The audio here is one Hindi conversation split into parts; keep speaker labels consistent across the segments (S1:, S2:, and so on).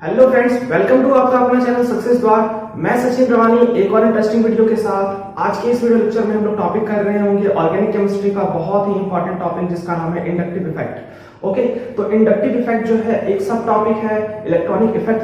S1: हेलो फ्रेंड्स, वेलकम टू आपका अपना चैनल सक्सेस द्वार। मैं सचिन रवानी एक और इंटरेस्टिंग वीडियो के साथ आज के इस वीडियो लेक्चर में हम लोग टॉपिक कर रहे होंगे ऑर्गेनिक केमिस्ट्री का बहुत ही इंपॉर्टेंट टॉपिक जिसका नाम है इंडक्टिव इफेक्ट। ओके, तो इंडक्टिव इफेक्ट जो है एक सब टॉपिक है इलेक्ट्रॉनिक इफेक्ट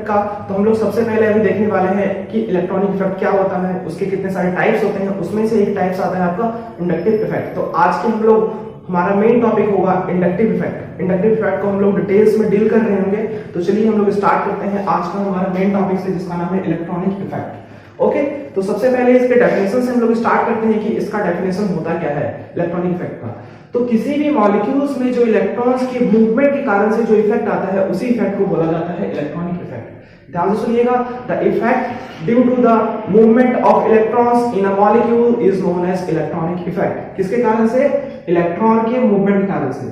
S1: का। तो हम लोग सबसे पहले अभी देखने वाले हैं कि इलेक्ट्रॉनिक इफेक्ट क्या होता है, उसके कितने सारे टाइप्स होते हैं, उसमें से एक टाइप्स आता है आपका इंडक्टिव इफेक्ट। तो आज के हम लोग हमारा मेन टॉपिक होगा इंडक्टिव इफेक्ट। इंडक्टिव इफेक्ट को हम लोग डिटेल्स में डील कर रहे होंगे। तो चलिए हम लोग स्टार्ट करते हैं आज का हमारा मेन टॉपिक से जिसका नाम है इलेक्ट्रॉनिक इफेक्ट। ओके, तो सबसे पहले इसके डेफिनेशन से हम लोग स्टार्ट करते हैं कि इसका डेफिनेशन होता क्या है इलेक्ट्रॉनिक इफेक्ट का। तो किसी भी मॉलिक्यूल्स में जो इलेक्ट्रॉन्स के मूवमेंट के कारण से जो इफेक्ट आता है उसी इफेक्ट को बोला जाता है इलेक्ट्रॉनिक इफेक्ट। ध्यान से सुनिएगा, the effect due to the movement of electrons in a molecule is known as electronic effect. किसके कारण से? इलेक्ट्रॉन के मूवमेंट के कारण से,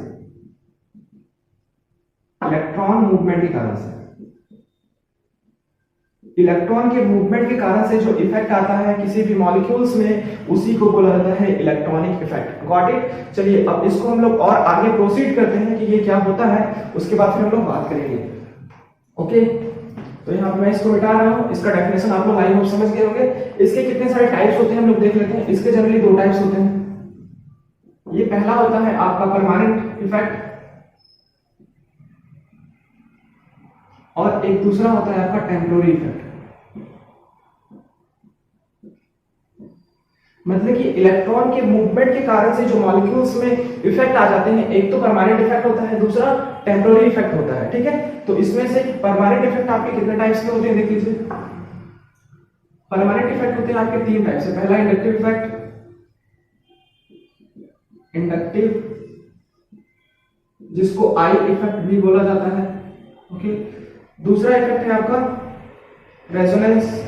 S1: इलेक्ट्रॉन मूवमेंट के कारण से। इलेक्ट्रॉन के मूवमेंट के कारण से जो इफेक्ट आता है किसी भी मॉलिक्यूल्स में उसी को बोला जाता है इलेक्ट्रॉनिक इफेक्ट। Got it? चलिए अब इसको हम लोग और आगे प्रोसीड करते हैं कि ये क्या होता है, उसके बाद फिर हम लोग बात करेंगे। ओके, तो यहाँ पे मैं इसको मिटा रहा हूँ। इसका डेफिनेशन आप लोग आई होप समझ गए होंगे। इसके कितने सारे टाइप्स होते हैं हम लोग देख लेते हैं। इसके जनरली दो टाइप्स होते हैं। ये पहला होता है आपका परमानेंट इफेक्ट और एक दूसरा होता है आपका टेम्पोररी इफेक्ट। मतलब कि इलेक्ट्रॉन के मूवमेंट के कारण से जो मॉलिक्यूल्स में इफेक्ट आ जाते हैं, एक तो परमानेंट इफेक्ट होता है, दूसरा टेम्पोररी इफेक्ट होता है। ठीक है, तो इसमें से परमानेंट इफेक्ट आपके कितने टाइप्स के होते हैं देख लीजिए। परमानेंट इफेक्ट होते हैं आपके तीन टाइप से। पहला इंडक्टिव इफेक्ट, इंडक्टिव जिसको आई इफेक्ट भी बोला जाता है। ओके, दूसरा इफेक्ट है आपका रेजोनेंस,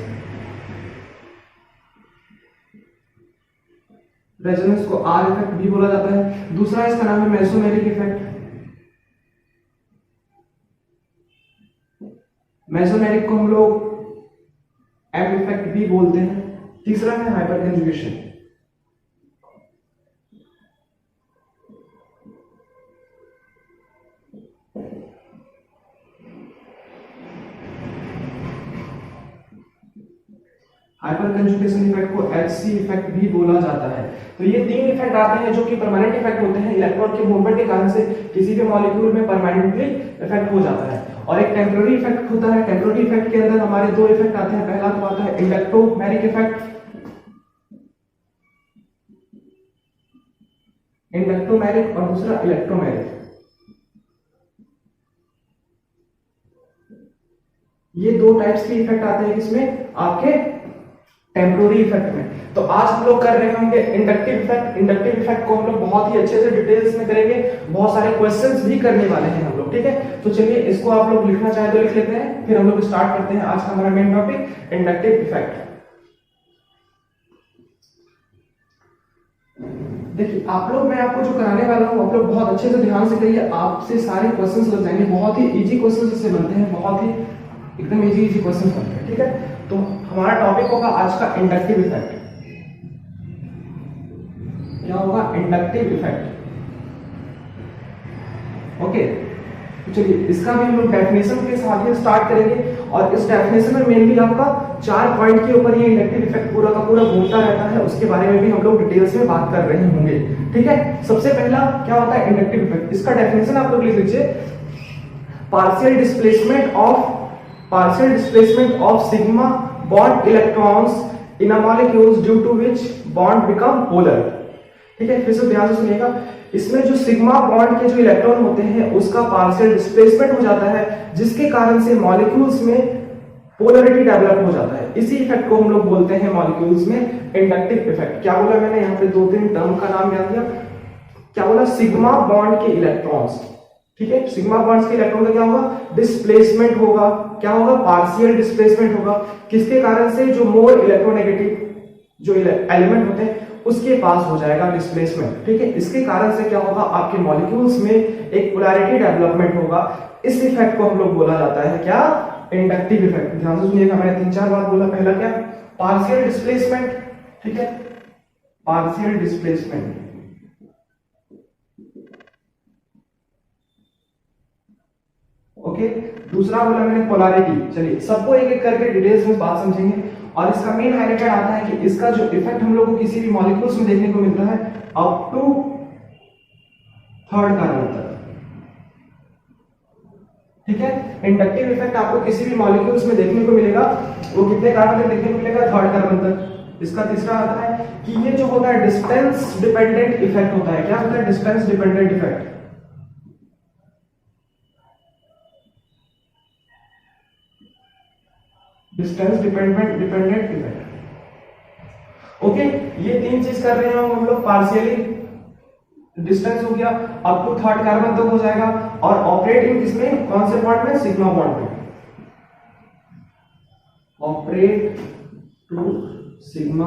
S1: रेजोनेंस को आर इफेक्ट भी बोला जाता है। दूसरा इसका नाम है मेसोमेरिक इफेक्ट। मेसोमेरिक को हम लोग एम इफेक्ट भी बोलते हैं। तीसरा है हाइपरकंजुगेशन। हाइपरकंजुगेशन इफेक्ट को एचसी इफेक्ट भी बोला जाता है। तो ये तीन इफेक्ट आते हैं जो कि परमानेंट इफेक्ट होते हैं। इलेक्ट्रॉन के मूवमेंट के कारण से किसी भी मॉलिक्यूल में परमानेंटली इफेक्ट हो जाता है। और एक टेम्पररी इफेक्ट होता है। टेम्पररी इफेक्ट के अंदर हमारे दो इफेक्ट आते हैं। पहला तो आता है इंडक्टोमेरिक इफेक्ट, इंडक्टोमेरिक, और दूसरा इलेक्ट्रोमेरिक। ये दो टाइप्स के इफेक्ट आते हैं इसमें आपके टेम्पोररी इफेक्ट में। तो आज हम लोग कर रहे होंगे इंडक्टिव इफेक्ट। इंडक्टिव इफेक्ट को हम लोग बहुत ही अच्छे से डिटेल्स में करेंगे, बहुत सारे क्वेश्चंस भी करने वाले हैं हम लोग। ठीक है, तो चलिए इसको आप लोग लिखना चाहे तो लिख लेते हैं, फिर हम लोग स्टार्ट करते हैं आज का हमारा मेन टॉपिक इंडक्टिव इफेक्ट। देखिए आप लोग, मैं आपको जो कराने वाला हूँ आप लोग बहुत अच्छे से ध्यान से करिए, आपसे सारे क्वेश्चंस लग जाएंगे। बहुत ही इजी क्वेश्चंस इससे बनते हैं, बहुत ही एकदम इजी क्वेश्चंस बनते हैं। ठीक है, तो हमारा टॉपिक होगा आज का इंडक्टिव इफेक्ट। क्या होगा? Inductive effect. ओके, तो चलिए इसका भी हम लोग डेफिनेशन के साथ ही स्टार्ट करेंगे। और इस डेफिनेशन में मेनली आपका 4 पॉइंट के ऊपर ये इंडक्टिव इफेक्ट पूरा का पूरा घूमता रहता है, उसके बारे में भी हम लोग डिटेल्स में बात कर रहे होंगे। ठीक है, सबसे पहला क्या होता है इंडक्टिव इफेक्ट। इसका डेफिनेशन आप लोग लिख लीजिए, partial displacement of sigma bond electrons in a molecules due to which bond become polar. ठीक है, फिर से ध्यान से सुनिएगा। इसमें जो सिग्मा बॉन्ड के जो इलेक्ट्रॉन होते हैं उसका पार्शियल डिस्प्लेसमेंट हो जाता है, जिसके कारण से मॉलिक्यूल्स में पोलरिटी डेवलप हो जाता है। इसी इफेक्ट को हम लोग बोलते हैं मॉलिक्यूल्स में इंडक्टिव इफेक्ट। क्या बोला मैंने यहाँ पे? 2-3 टर्म का नाम याद किया। क्या बोला? सिग्मा बॉन्ड के इलेक्ट्रॉन्स। ठीक है, सिग्मा बॉन्ड्स के इलेक्ट्रॉन का क्या होगा? डिस्प्लेसमेंट होगा। क्या होगा? पार्शियल डिस्प्लेसमेंट होगा। किसके कारण से? जो मोर इलेक्ट्रोनेगेटिव जो एलिमेंट होते हैं उसके पास हो जाएगा डिस्प्लेसमेंट। ठीक है, इसके कारण से क्या होगा? आपके मॉलिक्यूल्स में एक पोलैरिटी डेवलपमेंट होगा। इस इफेक्ट को हम लोग बोला जाता है क्या? Inductive effect. ध्यान से सुनिएगा, मैंने 3-4 बार बोला। पहला क्या? Partial displacement. ठीक है, पार्शियल डिस्प्लेसमेंट। ओके, दूसरा बोला मैंने पोलैरिटी। चलिए सबको एक एक करके डिटेल्स में बात समझेंगे और इसका मेन हाईलाइटेड आता है कि इसका जो इफेक्ट हम लोग को किसी भी मॉलिक्यूल्स में देखने को मिलता है अप टू थर्ड कार्बन तक। ठीक है, इंडक्टिव इफेक्ट आपको किसी भी मॉलिक्यूल्स में देखने को मिलेगा, वो कितने कार्बन तक देखने को मिलेगा? थर्ड कार्बन तक। इसका तीसरा आता है कि ये जो होता है डिस्टेंस डिपेंडेंट इफेक्ट होता है। क्या होता है? Distance dependent effect. Distance dependent effect. Okay, ये तीन चीज कर रहे हैं हम लोग। पार्शियली डिस्टेंस हो गया, अप टू थर्ड कार्बन तक हो जाएगा और ऑपरेटिंग किसमें? कौन से बॉन्ड में? सिग्मा बॉन्ड में। Operate to sigma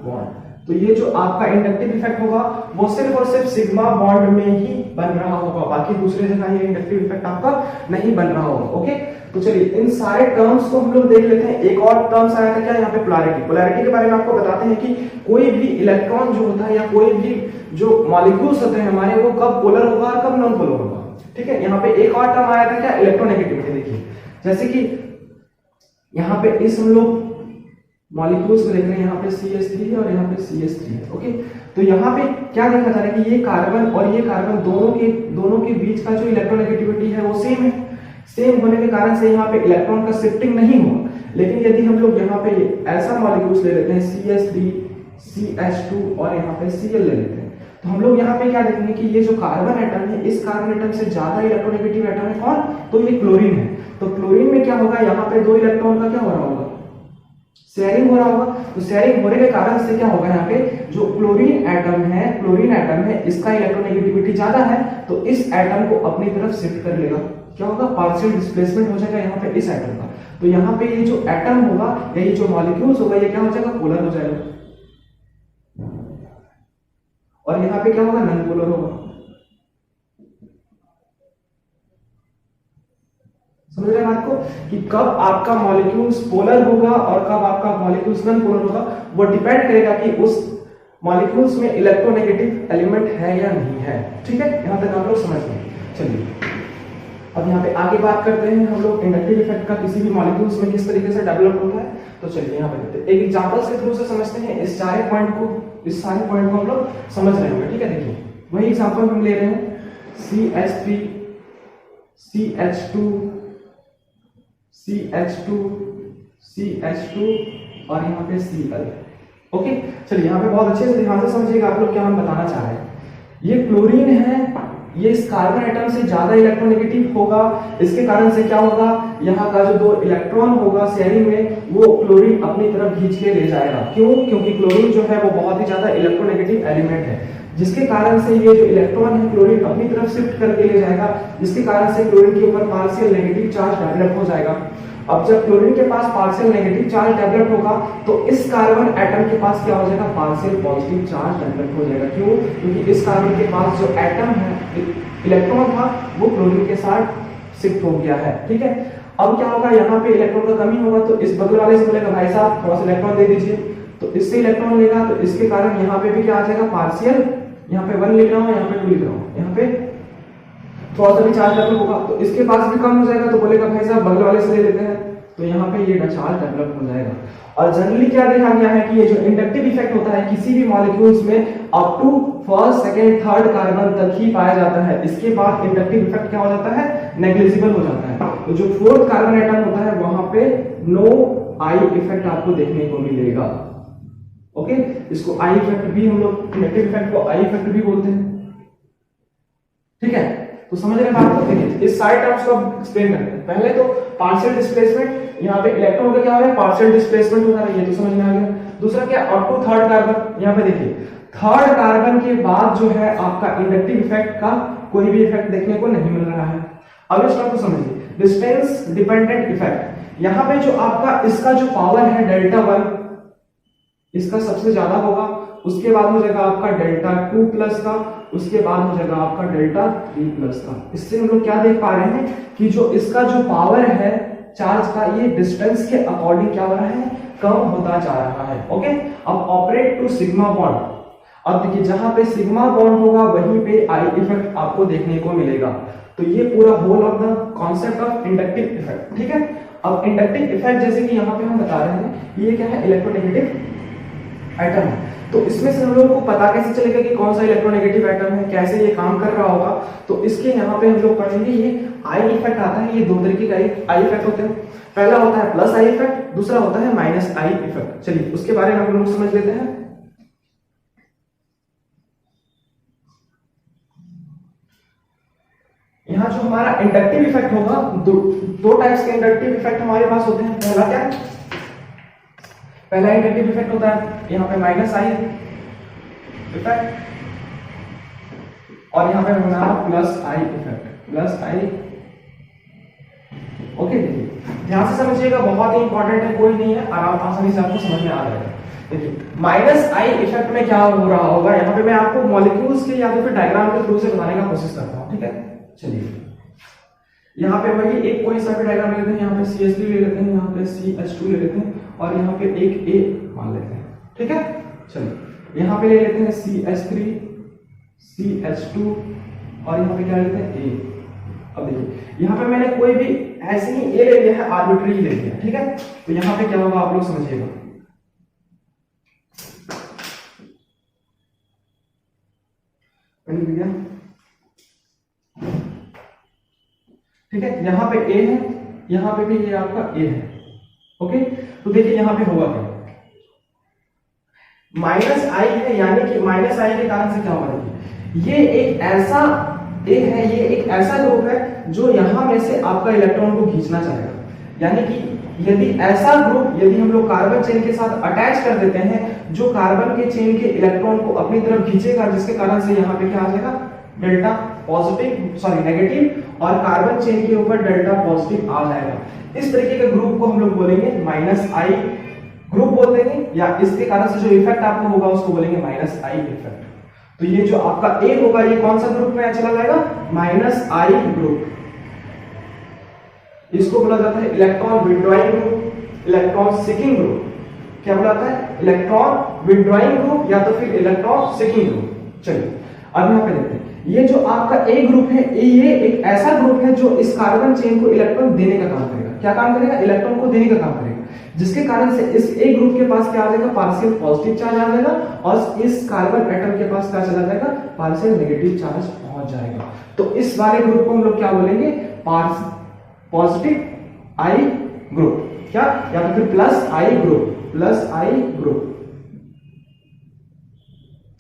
S1: bond. तो ये जो आपका इंडक्टिव इफेक्ट होगा वो सिर्फ और सिर्फ सिग्मा बॉन्ड में ही बन रहा होगा, बाकी दूसरे जगह ये इंडक्टिव इफेक्ट आपका नहीं बन रहा होगा। ओके, तो चलिए इन सारे टर्म्स को हम लोग देख लेते हैं। एक और टर्म्स आया था क्या यहाँ पे? पोलैरिटी। पोलैरिटी के बारे में आपको बताते हैं कि कोई भी इलेक्ट्रॉन जो होता है या कोई भी जो मॉलिक्यूल्स होते हैं हमारे, वो कब पोलर होगा और कब नॉन पोलर होगा। ठीक है, यहाँ पे एक और टर्म आया था क्या? इलेक्ट्रोनेगेटिविटी। देखिए जैसे कि यहाँ पे इस हम लोग मॉलिक्यूल्स को देख रहे हैं, यहाँ पे CH3 और यहाँ पे CH3 है। ओके, तो यहाँ पे क्या देखा जा रहा है कि ये कार्बन और ये कार्बन दोनों के बीच का जो इलेक्ट्रोनेगेटिविटी है वो सेम है। सेम होने के कारण से यहाँ पे इलेक्ट्रॉन का शिफ्टिंग नहीं होगा। लेकिन यदि हम लोग यहाँ पे ऐसा मॉलिक्यूल्स ले लेते हैं CH3, CH2 और यहाँ पे Cl ले लेते हैं, तो हम लोग यहाँ पे क्या देखेंगे कि ये जो कार्बन एटम है, इस कार्बन एटम से ज्यादा इलेक्ट्रोनेगेटिव एटम है कौन? तो ये क्लोरीन है। तो क्लोरीन में क्या होगा? यहाँ पे दो इलेक्ट्रॉन का क्या हो रहा होगा? शेयरिंग हो रहा होगा। तो शेयरिंग होने के कारण से क्या होगा? यहाँ पे जो क्लोरीन एटम है इसका इलेक्ट्रोनेगेटिविटी ज्यादा है, तो इस एटम को अपनी तरफ शिफ्ट कर लेगा। क्या होगा? पार्शियल डिस्प्लेसमेंट हो जाएगा यहाँ पे इस एटम का। तो यहाँ पे ये जो एटम होगा या ये जो मॉलिक्यूल्स होगा ये क्या हो जाएगा? पोलर हो जाएगा। और यहाँ पे क्या होगा? नॉन पोलर होगा। समझ रहे हैं बात को कि कब आपका मॉलिक्यूल्स पोलर होगा और कब आपका मॉलिक्यूल्स नॉन पोलर होगा, वो डिपेंड करेगा कि उस मॉलिक्यूल्स में इलेक्ट्रोनेगेटिव एलिमेंट है या नहीं है। ठीक है, यहां तक आप लोग समझ गए। चलिए अब यहाँ पे आगे बात करते हैं हम लोग इंडक्टिव इफेक्ट का किसी भी मॉलिक्यूल्स में किस तरीके से डेवलप होता है। तो चलिए यहाँ पे देखते हैं, एक एग्जांपल्स के थ्रू से समझते हैं। इस सारे पॉइंट को हम लोग समझ रहे होंगे। ठीक है, देखिए वही एग्जांपल हम ले रहे हैं CH3, CH2, CH2, CH2 और यहाँ पे Cl। ओके, चलिए यहाँ पे बहुत अच्छे से ध्यान से समझिएगा आप लोग क्या हम बताना चाह रहे हैं। ये क्लोरीन है, ये इस कार्बन एटम से ज्यादा इलेक्ट्रोनेगेटिव होगा। इसके कारण से क्या होगा? यहाँ का जो दो इलेक्ट्रॉन होगा शेयरिंग में, वो क्लोरीन अपनी तरफ खींच के ले जाएगा। क्यों? क्योंकि क्लोरीन जो है वो बहुत ही ज्यादा इलेक्ट्रोनेगेटिव एलिमेंट है, जिसके कारण से ये जो इलेक्ट्रॉन है क्लोरीन अपनी तरफ शिफ्ट करके ले जाएगा, जिसके कारण से क्लोरीन के ऊपर पार्शियल नेगेटिव चार्ज डेवलप हो जाएगा। अब जब क्लोरीन के पास पार्शियल नेगेटिव चार्ज डेवलप होगा तो इस कार्बन एटम के पास क्या हो जाएगा? पार्शियल पॉजिटिव चार्ज डेवलप हो जाएगा। क्यों? क्योंकि इस कार्बन के पास जो एटम है, इलेक्ट्रॉन था, वो क्लोरीन के साथ शिफ्ट हो गया है। ठीक है, अब क्या होगा? यहाँ पे इलेक्ट्रॉन का कमी होगा, तो इस बगल वाले से बोलेगा भाई साहब थोड़ा सा इलेक्ट्रॉन दे दीजिए, तो इससे इलेक्ट्रॉन लेगा, तो इसके कारण यहाँ पे भी क्या आ जाएगा? पार्शियल, यहाँ पे 1 लिख रहा हूँ, यहाँ पे 2 लिख रहा हूँ, यहाँ पे थोड़ा सा भी चार्ज डेवलप होगा, तो इसके पास भी कम हो जाएगा, तो बोलेगा भाई साहब बगल वाले से ले लेते हैं, तो यहाँ पे ये चार्ज डेवलप हो जाएगा। और जनरली क्या देखा गया है कि ये जो इंडक्टिव इफेक्ट होता है किसी भी मॉलिक्यूल्स में up to first, second, third carbon तक ही पाया जाता है। इसके बाद इंडक्टिव इफेक्ट क्या हो जाता है? नेग्लिजिबल हो जाता है। तो जो फोर्थ कार्बन एटम होता है वहां पे नो आई इफेक्ट आपको देखने को मिलेगा। ओके, इसको आई इफेक्ट भी हम लोग, इंडक्टिव इफेक्ट को आई इफेक्ट भी बोलते हैं। ठीक है, तो समझ रहे बात करते हैं। इस सारे टर्म्स को अब एक्सप्लेन करते हैं। पहले तो पार्शियल डिस्प्लेसमेंट, यहाँ पे इलेक्ट्रॉन का क्या हो रहा है? पार्शियल डिस्प्लेसमेंट हो रहा है, ये तो समझ में आ गया। दूसरा क्या? Up to third carbon. यहाँ पे देखिए थर्ड कार्बन के बाद जो है आपका इंडक्टिव इफेक्ट का कोई भी इफेक्ट देखने को नहीं मिल रहा है। अब इस बात को समझिए, डिस्टेंस डिपेंडेंट इफेक्ट। यहाँ पे जो आपका इसका जो पावर है डेल्टा 1, इसका सबसे ज्यादा होगा, उसके बाद हो जाएगा आपका डेल्टा 2 प्लस का, उसके बाद हो जाएगा आपका डेल्टा 3 प्लस का। इससे हम लोग क्या देख पा रहे हैं कि जो इसका जो पावर है चार्ज का, ये डिस्टेंस के अकॉर्डिंग क्या हो रहा है? कम होता जा रहा है। ओके, अब ऑपरेट टू सिग्मा बॉन्ड। अब देखिए जहां पे सिग्मा बॉन्ड होगा वहीं पे आई इफेक्ट आपको देखने को मिलेगा। तो ये पूरा whole of the concept of inductive effect, ठीक है। अब इंडक्टिव इफेक्ट जैसे कि यहाँ पे हम बता रहे हैं, ये क्या है, इलेक्ट्रोनेगेटिव एटम है। तो इसमें से हम लोगों को पता कैसे चलेगा कि कौन सा इलेक्ट्रोनेगेटिव एटम है, कैसे ये काम कर रहा होगा। तो इसके यहाँ पे हम लोग पढ़ेंगे, ये आई इफेक्ट आता है। ये दो तरीके का आई इफेक्ट होते हैं। पहला होता है प्लस आई इफेक्ट, दूसरा होता है माइनस आई इफेक्ट। चलिए उसके बारे में हम लोग समझ लेते हैं। यहाँ जो हमारा इंडक्टिव इफेक्ट होगा, दो टाइप्स के इंडक्टिव इफेक्ट हमारे पास होते हैं। पहला क्या, पहला इंडक्टिव इफेक्ट होता है यहाँ पे माइनस आई इफेक्ट, और यहाँ पे हमारा plus I effect, plus I. Okay, ध्यान से समझिएगा, बहुत ही इंपॉर्टेंट है, कोई नहीं है, आसानी से आपको समझ में आ जाएगा। देखिए माइनस आई इफेक्ट में क्या हो रहा होगा, यहाँ पे मैं आपको मॉलिक्यूल्स के या तो फिर डायग्राम के थ्रू से बताने का कोशिश करता हूँ, ठीक है। चलिए यहाँ पे वही एक कोई सा भी डायग्राम ले लेते हैं, यहाँ पे CH3 ले लेते हैं, यहाँ पे CH2 ले लेते हैं, और यहाँ पे एक A मान लेते हैं, ठीक है। चलिए यहाँ पे ले लेते हैं CH3, CH2, और यहाँ पे क्या लेते हैं A। अब देखिए यहाँ पे मैंने कोई भी ऐसे ही A ले लिया है, आर्बिट्री ले लिया, ठीक है। तो यहाँ पे क्या होगा आप लोग समझिएगा, ठीक है। यहाँ पे A है, यहाँ पे भी ये आपका A है, ओके। तो देखिए यहाँ पे होगा क्या, माइनस आई है, यानी कि माइनस आई के कारण से क्या होगा, देखिए ये एक ऐसा A है, ये एक ऐसा ग्रुप है जो यहां में से आपका इलेक्ट्रॉन को खींचना चाहेगा। यानी कि यदि ऐसा ग्रुप, यदि हम लोग कार्बन चेन के साथ अटैच कर देते हैं, जो कार्बन के चेन के इलेक्ट्रॉन को अपनी तरफ खींचेगा, जिसके कारण से यहाँ पे क्या आ जाएगा, डेल्टा पॉजिटिव, सॉरी नेगेटिव, और कार्बन चेन के ऊपर डेल्टा पॉजिटिव आ जाएगा। इस तरीके के ग्रुप को हम लोग बोलेंगे माइनस आई ग्रुप बोलते हैं, या इसके कारण से जो इफेक्ट आपको होगा उसको बोलेंगे माइनस आई इफेक्ट। तो ये जो आपका ए होगा, ये कौन सा ग्रुप में चला जाएगा, माइनस आई ग्रुप। इसको बोला जाता है electron withdrawing group, electron seeking group. क्या बोला जाता है, इलेक्ट्रॉन विथड्रॉइंग ग्रुप या तो फिर इलेक्ट्रॉन सीकिंग ग्रुप। चलिए अब यहाँ पे देखते हैं, ये जो आपका ए ग्रुप है, ये एक ऐसा ग्रुप है जो इस कार्बन चेन को इलेक्ट्रॉन देने का काम करेगा। क्या काम करेगा, इलेक्ट्रॉन को देने का काम करेगा, जिसके कारण से इस ए ग्रुप के पास क्या आ जाएगा, पार्शियल पॉजिटिव चार्ज आ जाएगा, और इस कार्बन एटम के पास क्या चला जाएगा, पार्शियल नेगेटिव चार्ज पहुंच जाएगा। तो इस वाले ग्रुप को हम लोग क्या बोलेंगे, पॉजिटिव आई ग्रुप, क्या, या तो फिर plus I group, plus I group.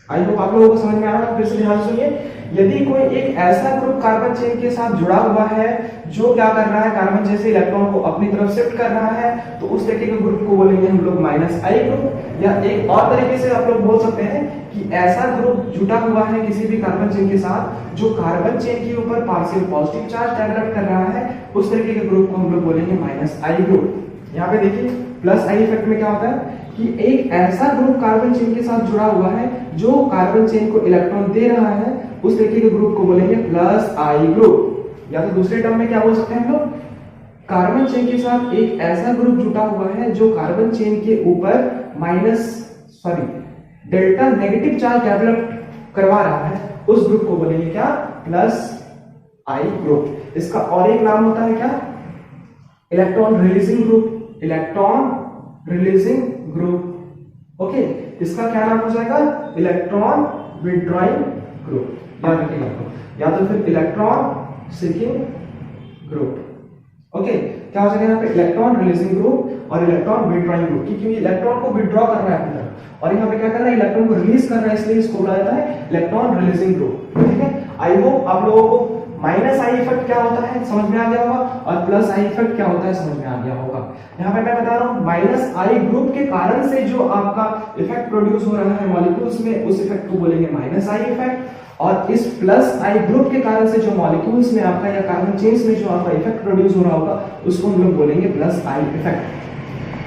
S1: I hope आप लोगों को समझ में आ रहा है। फिर से ध्यान सुनिए, यदि कोई एक ऐसा ग्रुप कार्बन चेन के साथ जुड़ा हुआ है जो क्या कर रहा है, कार्बन चेन से इलेक्ट्रॉन को अपनी तरफ शिफ्ट कर रहा है, तो उस तरीके के ग्रुप को बोलेंगे हम लोग माइनस आई ग्रुप। या एक और तरीके से आप लोग बोल सकते हैं कि ऐसा ग्रुप जुटा हुआ है किसी भी कार्बन चेन के साथ जो कार्बन चेन के ऊपर पार्शियल पॉजिटिव चार्ज डेवलप कर रहा है, उस तरीके के ग्रुप को हम लोग बोलेंगे माइनस आई ग्रुप। यहाँ पे देखिए प्लस आई इफेक्ट में क्या होता है कि एक ऐसा ग्रुप कार्बन चेन के साथ जुड़ा हुआ है जो कार्बन चेन को इलेक्ट्रॉन दे रहा है, उस तरीके के ग्रुप को बोलेंगे प्लस आई ग्रुप। या तो दूसरे टर्म में क्या बोल सकते हैं हम लोग, कार्बन चेन के साथ एक ऐसा ग्रुप जुटा हुआ है जो कार्बन चेन के ऊपर डेल्टा नेगेटिव चार्ज डेवलप करवा रहा है, उस ग्रुप को बोलेंगे क्या, प्लस आई ग्रुप। इसका और एक नाम होता है क्या, electron releasing group, electron releasing group. Okay, इसका क्या नाम हो जाएगा, इलेक्ट्रॉन विथड्रॉइंग ग्रुप, याद रखिएगा, या तो फिर इलेक्ट्रॉन सीकिंग ग्रुप। ओके, क्या हो जाएगा यहाँ पे, इलेक्ट्रॉन रिलीजिंग ग्रुप और इलेक्ट्रॉन विथड्रॉइंग ग्रुप, क्योंकि इलेक्ट्रॉन को विथड्रॉ कर रहा है अपनी तरफ, और यहाँ पे क्या कर रहा है, इलेक्ट्रॉन को रिलीज कर रहा है, इसलिए इसको बोला जाता है इलेक्ट्रॉन रिलीजिंग ग्रुप। ठीक है, आई होप आप लोगों को माइनस आई इफेक्ट क्या होता है समझ में आ गया होगा, और प्लस आई इफेक्ट क्या होता है समझ में आ गया होगा। यहाँ पे मैं बता रहा हूँ माइनस आई ग्रुप के कारण से जो आपका इफेक्ट प्रोड्यूस हो रहा है मॉलिक्यूल्स में, उस इफेक्ट को बोलेंगे माइनस आई इफेक्ट, और इस प्लस आई ग्रुप के कारण से जो मॉलिक्यूल्स में आपका या कार्बन चेन्स में जो आपका इफेक्ट प्रोड्यूस हो रहा होगा उसको हम लोग बोलेंगे प्लस आई इफेक्ट।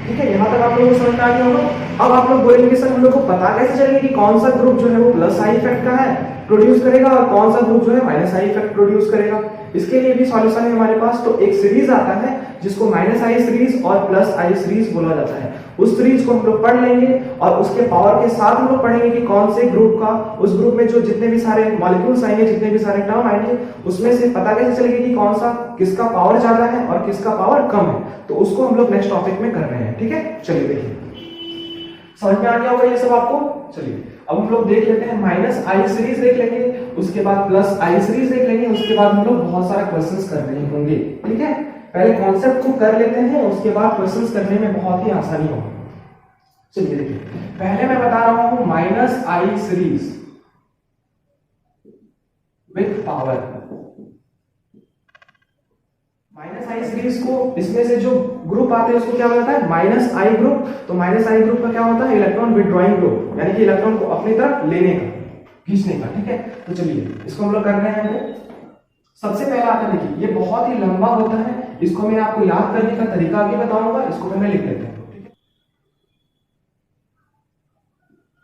S1: ठीक है, यहाँ तक आप लोगों को समझ में आ गया होगा। अब आप लोग बोलेंगे सर हम लोग को पता कैसे चलेगा कि कौन सा ग्रुप जो है वो प्लस आई इफेक्ट का है प्रोड्यूस करेगा और कौन सा ग्रुप जो है माइनस आई इफेक्ट प्रोड्यूस करेगा। इसके लिए भी सॉल्यूशन है हमारे पास। तो एक सीरीज आता है जिसको -i सीरीज और +i सीरीज बोला जाता है। उस सीरीज को हम लोग पढ़ लेंगे और उसके पावर के साथ हम लोग पढ़ेंगे कि कौन से ग्रुप का, उस ग्रुप में जो जितने भी सारे मॉलिक्यूल्स आएंगे, जितने भी सारे टर्म आएंगे, उसमें से पता कैसे चलेगा कि कौन सा किसका पावर ज्यादा है और किसका पावर कम है। तो उसको हम लोग नेक्स्ट टॉपिक में कर रहे हैं। ठीक है, चलिए देखिए समझ में आ गया होगा ये सब आपको। चलिए अब हम लोग देख लेते हैं -i सीरीज देख लेंगे, उसके बाद +i सीरीज देख लेंगे, उसके बाद हम लोग बहुत सारा क्वेश्चंस कर रहे होंगे। ठीक है, पहले कॉन्सेप्ट को कर लेते हैं, उसके बाद क्वेश्चंस करने में बहुत ही आसानी होगी। चलिए देखिए, पहले मैं बता रहा हूं -i series with power. -i series को, इसमें से जो ग्रुप आते हैं उसको क्या बोलता है, -i ग्रुप। तो -i ग्रुप का क्या होता है, इलेक्ट्रॉन विथड्रॉइंग ग्रुप, यानी कि इलेक्ट्रॉन को अपनी तरफ लेने का, खींचने का। ठीक है, तो चलिए इसको हम लोग कर रहे हैं। सबसे पहला आता है, देखिए ये बहुत ही लंबा होता है, इसको मैं आपको याद करने का तरीका भी बताऊंगा। इसको पहले लिख लेते हैं।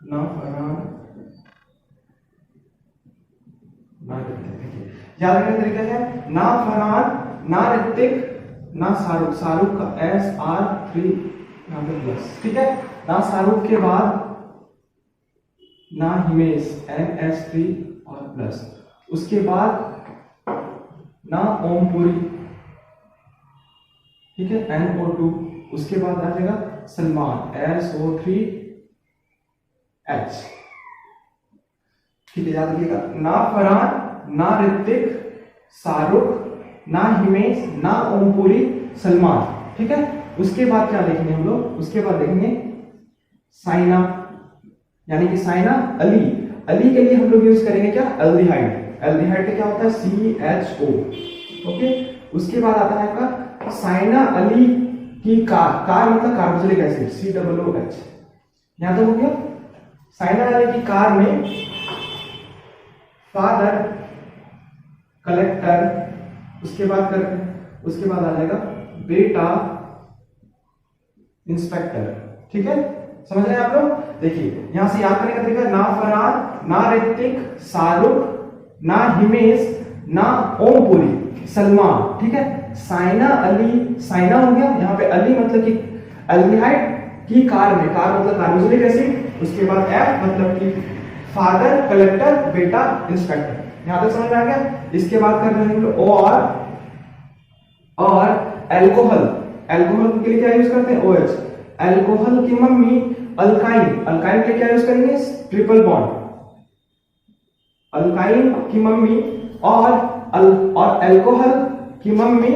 S1: ना फरहान ना ऋतिक, याद करने का तरीका है ना फरहान ना ऋतिक ना शाहरुख, शाहरुख का SR3 यहाँ पे प्लस। ठीक है, ना शाहरुख के बाद ना हिमेश NH3 और प्लस, उसके बाद ना ओमपुरी, ठीक है NO2, उसके बाद आ जाएगा सलमान SO3H। ठीक है, याद रखिएगा ना फरहान ना ऋतिक शाहरुख ना हिमेश ना ओमपुरी सलमान। ठीक है, उसके बाद क्या देखेंगे हम लोग, उसके बाद देखेंगे साइना, यानी कि साइना अली। अली के लिए हम लोग यूज करेंगे क्या, एल्डिहाइड। एल्डिहाइड का क्या होता है CHO। ओके, उसके बाद आता है आपका साइना अली की कार, कार मतलब कार्बोक्सिलिक एसिड COOH। यहां तो हो गया। साइना अली की कार में फादर कलेक्टर, उसके बाद आ जाएगा बेटा इंस्पेक्टर। ठीक है, समझ रहे हैं आप लोग। देखिए यहां से याद करने का तरीका, ना फरहान ना ऋतिक शाहरुख ना हिमेश ना ओमपुरी सलमान। ठीक है, साइना अली, साइना हो गया, यहाँ पे अली मतलब कि एल्डिहाइड की कार में, कार मतलब कार्बोक्सिलिक एसिड, उसके बाद F मतलब कि फादर कलेक्टर बेटा इंस्पेक्टर। यहां तक समझ में आ गया। इसके बाद कर रहे हैं और एल्कोहल। एल्कोहल के लिए क्या यूज करते हैं OH। एल्कोहल की मम्मी अल्काइन, अल्काइन के लिए क्या यूज करेंगे ट्रिपल बॉन्ड। अल्काइन की मम्मी और एल्कोहल की मम्मी,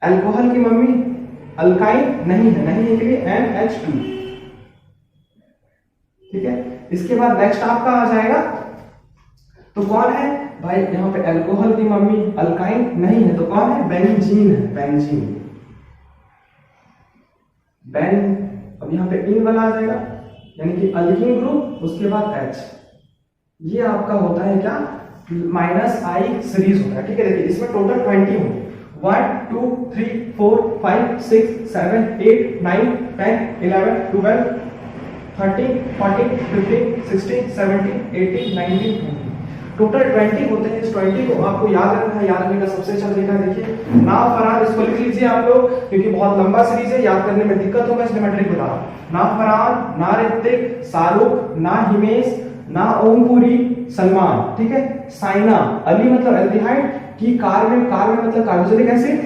S1: एल्कोहल की मम्मी अल्काइन नहीं है, नहीं है के लिए NH2। ठीक है, इसके बाद नेक्स्ट आपका आ जाएगा, तो कौन है भाई, यहां पे एल्कोहल की मम्मी अल्काइन नहीं है, तो कौन है, बेंजीन है, बेंजीन। अब यहां पे इन वाला आ जाएगा, यानी कि अल्कीन ग्रुप, उसके बाद H। ये आपका होता है क्या, -i सीरीज होता है। ठीक है, देखिए इसमें टोटल 20 होंगे, 1 2 3 4 5 6 7 8 9 10 11 12 13 14 15 16 17 18 19 टोटल 20 होते हैं। इस 20 को आपको याद रखना है। याद रखने का सबसे अच्छा तरीका देखिए, ना फरहान, इसको लिख लीजिए आप लोग, क्योंकि बहुत लंबा सीरीज है, याद करने में दिक्कत होगा, इसलिए मैं ट्रिक बता रहा हूं। ना फरहान ना ऋतिक शाहरुख ना हिमेश ना ओमपुरी सलमान। ठीक है, साइना अली मतलब एल्डिहाइड की कार में, कार में मतलब कार्बोक्सिलिक एसिड,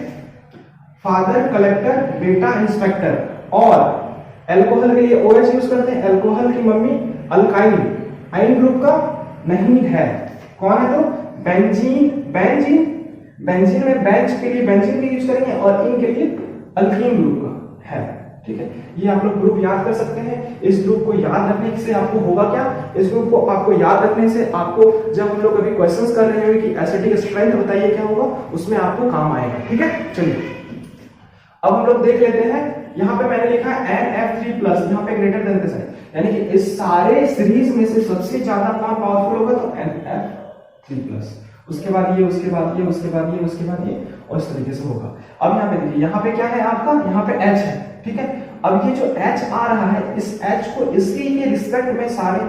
S1: फादर कलेक्टर बेटा इंस्पेक्टर, और एल्कोहल के लिए OH यूज करते हैं। एल्कोहल की मम्मी अल्काइन, आइन ग्रुप का नहीं है, कौन है, तो बेंजीन। बेंजीन में बेंच के लिए बेंजीन का यूज करेंगे और इन के लिए अल्कीन ग्रुप का है। ठीक है, ये आप लोग ग्रुप याद कर सकते हैं। इस ग्रुप को याद रखने से आपको होगा क्या, इस ग्रुप को आपको याद रखने से आपको जब हम लोग अभी क्वेश्चंस कर रहे हैं कि एसिडिक स्ट्रेंथ बताइए क्या होगा, उसमें आपको काम आएगा। ठीक है, चलिए अब हम लोग देख लेते हैं। यहाँ पे मैंने लिखा है NF3+, यहाँ पे ग्रेटर देन का साइन, यानी कि इस सारे सीरीज में से सबसे ज्यादा कौन पावरफुल होगा, तो NF3+। उसके बाद ये, उसके बाद ये, उसके बाद ये, उसके बाद ये, और इस तरीके से होगा। अब यहाँ पे देखिए, यहाँ पे क्या है आपका, यहाँ पे H है। ठीक है, अब ये जो H आ रहा है, इस H को इसी के रिस्पेक्ट में सारे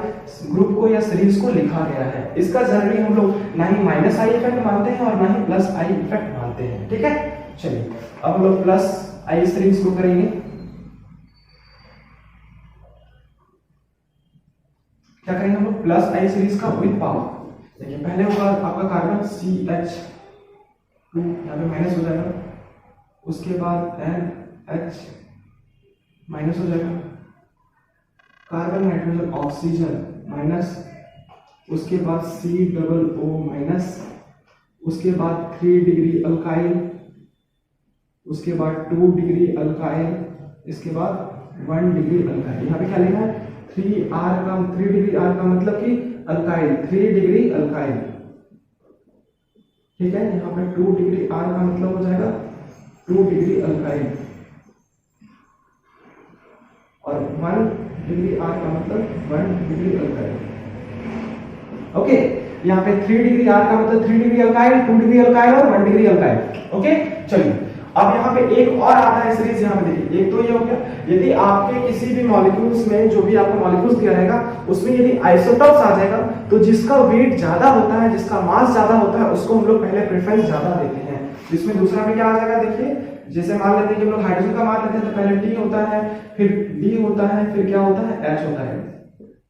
S1: ग्रुप को या सीरीज को लिखा गया है। इसका जनरली हम लोग ना ही माइनस आई इफेक्ट मानते हैं और ना ही प्लस आई इफेक्ट मानते हैं। ठीक है, चलिए अब हम लोग प्लस आई सीरीज को करेंगे। क्या करेंगे हम लोग? प्लस आई सीरीज का विद पावर। देखिए पहले होगा आपका कार्बन CH2, यहाँ पे माइनस हो जाएगा, उसके बाद NH माइनस हो जाएगा, कार्बन नाइट्रोजन ऑक्सीजन माइनस, उसके बाद COO माइनस, उसके बाद 3 डिग्री अल्काइल, उसके बाद 2 डिग्री अल्काइल, इसके बाद 1 डिग्री अल्काइल। यहाँ पे क्या लिखा है? 3 डिग्री आर का मतलब कि अल्काइल, 3 डिग्री अल्काइल। ठीक है, यहाँ पे 2 डिग्री आर का मतलब हो जाएगा 2 डिग्री अल्काइल और 1 डिग्री आर का मतलब 1 डिग्री अल्काइल। ओके, यहाँ पे 3 डिग्री आर का मतलब 3 डिग्री अल्काइल, 2 डिग्री अल्काइल और 1 डिग्री अल्काइल। ओके, चलिए अब यहाँ पे एक और आता है सीरीज। यहाँ पे देखिए, एक तो ये हो गया, यदि आपके किसी भी मॉलिक्यूल्स में जो भी आपको मॉलिक्यूल्स दिया रहेगा उसमें यदि आइसोटॉप्स आ जाएगा तो जिसका वेट ज्यादा होता है, जिसका मास ज्यादा होता है, उसको हम लोग पहले प्रेफरेंस ज्यादा देते हैं। जिसमें दूसरा में क्या आ जाएगा? देखिए जैसे मान लेते हैं कि हम लोग हाइड्रोजन का मान लेते हैं तो पहले T होता है, फिर D होता है, फिर क्या होता है? H होता है,